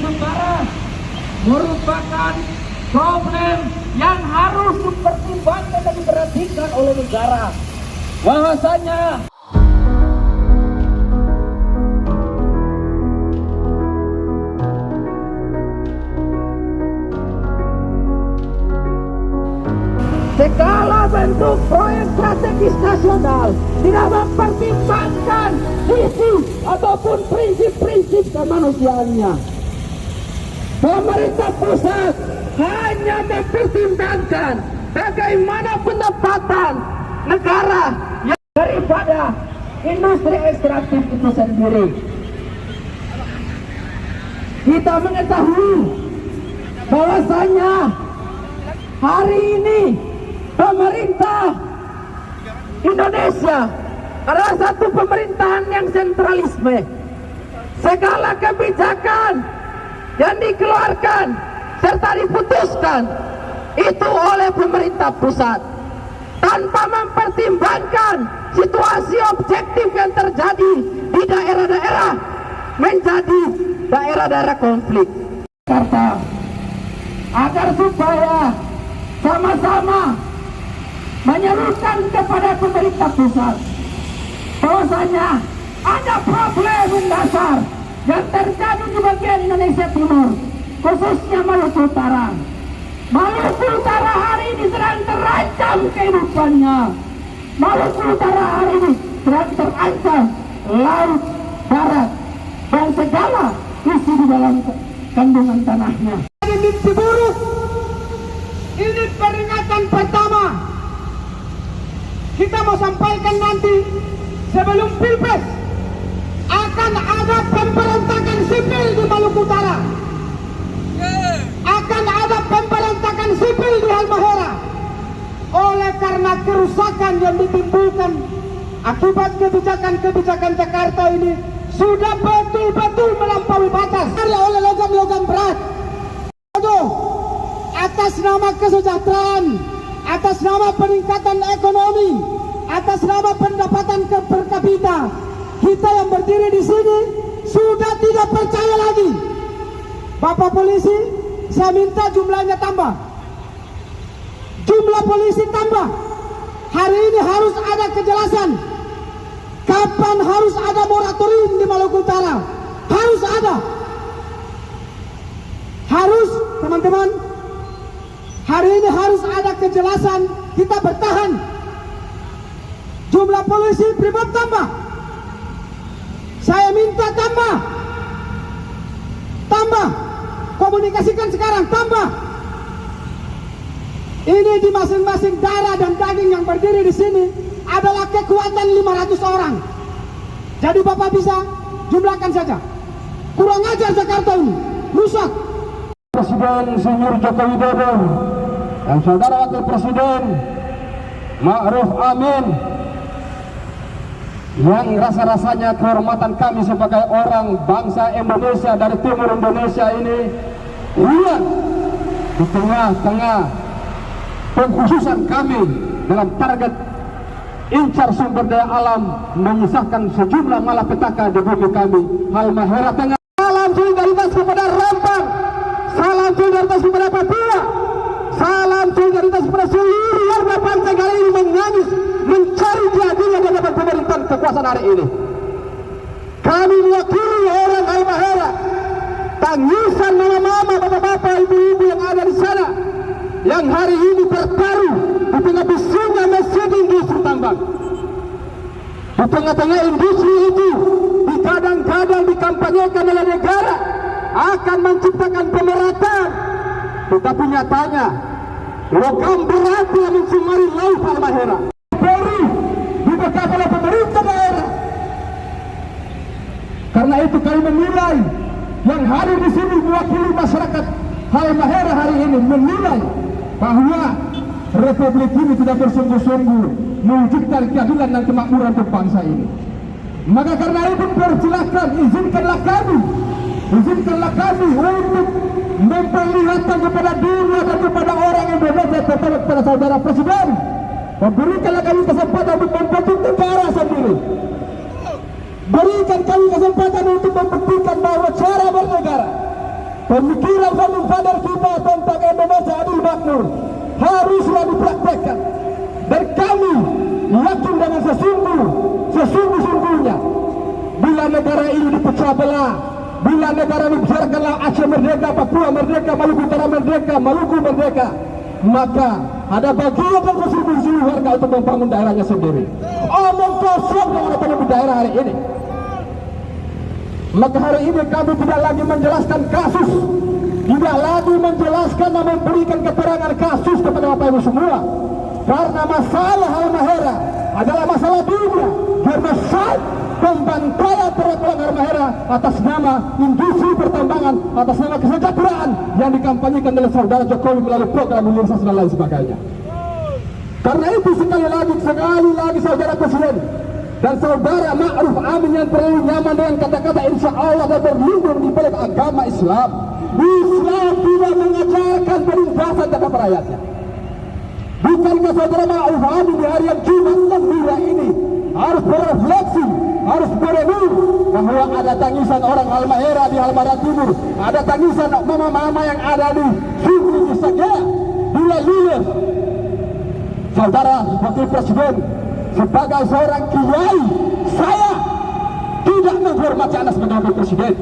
negara merupakan problem yang harus dipertimbangkan dan diperhatikan oleh negara. Bahwasanya segala bentuk proyek strategis nasional tidak mempertimbangkan visi ataupun prinsip-prinsip kemanusiaannya. Pemerintah pusat hanya mempertimbangkan bagaimana pendapatan negara yang daripada industri ekstraktif itu sendiri. Kita mengetahui bahwasanya hari ini pemerintah Indonesia adalah satu pemerintahan yang sentralisme. Segala kebijakan yang dikeluarkan serta diputuskan itu oleh pemerintah pusat tanpa mempertimbangkan situasi objektif yang terjadi di daerah-daerah menjadi daerah-daerah konflik. Jakarta agar supaya sama-sama menyerukan kepada pemerintah pusat bahwasanya ada problem mendasar yang terjadi di bagian Indonesia Timur, khususnya Maluku Utara. Maluku Utara hari ini sedang terancam kehidupannya. Maluku Utara hari ini sedang terancam laut barat dan segala isi di dalam kandungan tanahnya. Mimpi buruk. Ini peringatan pertama. Kita mau sampaikan nanti sebelum Pilpres akan ada pemberontakan sipil di Maluku Utara. Akan ada pemberontakan sipil di Halmahera. Oleh karena kerusakan yang ditimbulkan akibat kebijakan-kebijakan Jakarta ini sudah betul-betul melampaui batas oleh logam-logam berat. Atas nama kesejahteraan, atas nama peningkatan ekonomi, atas nama pendapatan per kapita, kita yang berdiri di sini sudah tidak percaya lagi. Bapak polisi, saya minta jumlahnya tambah. Jumlah polisi tambah. Hari ini harus ada kejelasan. Kapan harus ada moratorium di Maluku Utara? Harus ada. Harus, teman-teman. Hari ini harus ada kejelasan. Kita bertahan. Jumlah polisi Brimob tambah. Saya minta tambah. Tambah. Komunikasikan sekarang, tambah. Ini di masing-masing darah dan daging yang berdiri di sini adalah kekuatan 500 orang. Jadi Bapak bisa jumlahkan saja. Kurang ajar Jakarta ini, rusak. Presiden Senior Joko Widodo dan Saudara Wakil Presiden Ma'ruf Amin, yang rasa-rasanya kehormatan kami sebagai orang bangsa Indonesia dari timur Indonesia ini lihat di tengah-tengah pengkhususan kami dalam target incar sumber daya alam menyisahkan sejumlah malapetaka di bumi kami Halmahera Tengah. Salam solidaritas kepada Rempang, salam solidaritas kepada Papua, salam solidaritas kepada seluruh warga bangsa negara ini menangis mencari keadilan di hadapan pemerintahan kekuasaan hari ini. Kami mewakili orang Halmahera, tangisan mama-mama, bapak-bapak, ibu-ibu yang ada di sana, yang hari ini bertaruh di tengah bisingnya mesin industri tambang. Di tengah-tengah industri itu dikadang-kadang dikampanyekan oleh negara akan menciptakan pemerataan, tetapi nyatanya logam berat yang mencemari laut Halmahera. Polri dibekap oleh pemerintah daerah. Karena itu kami menilai yang hari di sini mewakili masyarakat Halmahera hari ini menilai bahwa Republik ini tidak bersungguh-sungguh mewujudkan keadilan dan kemakmuran untuk bangsa ini. Maka karena itu persilakan, izinkanlah kami untuk memperlihatkan kepada dunia dan kepada orang Indonesia, terutama kepada saudara Presiden, memberikanlah kami kesempatan untuk membentuk negara sendiri. Berikan kami kesempatan untuk membuktikan bahwa cara bernegara pemikiran founding father kita tentang Indonesia adil makmur haruslah dipraktekkan. Dan kami yakin dengan sesungguh-sungguhnya, bila negara ini dipecah belah, bila negara ini biarkanlah Aceh merdeka, Papua merdeka, Maluku Utara merdeka, Maluku merdeka, maka ada bagian dan kontribusi warga untuk membangun daerahnya sendiri. Omong kosong yang ada di daerah hari ini. Maka hari ini kami tidak lagi menjelaskan kasus, tidak lagi menjelaskan dan memberikan keterangan kasus kepada Bapak Ibu semua, karena masalah Halmahera adalah masalah dunia, genocide, pembantaian terhadap orang Halmahera atas nama industri pertambangan, atas nama kesejahteraan yang dikampanyekan oleh saudara Jokowi melalui program hilirisasi dan lain sebagainya. Karena itu sekali lagi saudara Presiden dan saudara Ma'ruf Amin yang terlalu nyaman dengan kata-kata insya Allah dan berlindung di balik agama Islam. Islam tidak mengajarkan penindasan terhadap rakyatnya. Bukankah saudara Ma'ruf Amin di hari yang Jumat gembira ini harus berefleksi, harus berenung bahwa ada tangisan orang Halmahera di Halmahera Timur, ada tangisan mama-mama yang ada di Sungguh Misakya, di Laluler. Saudara Wakil Presiden, sebagai seorang kiai, saya tidak menghormati Anda sebagai Wakil Presiden.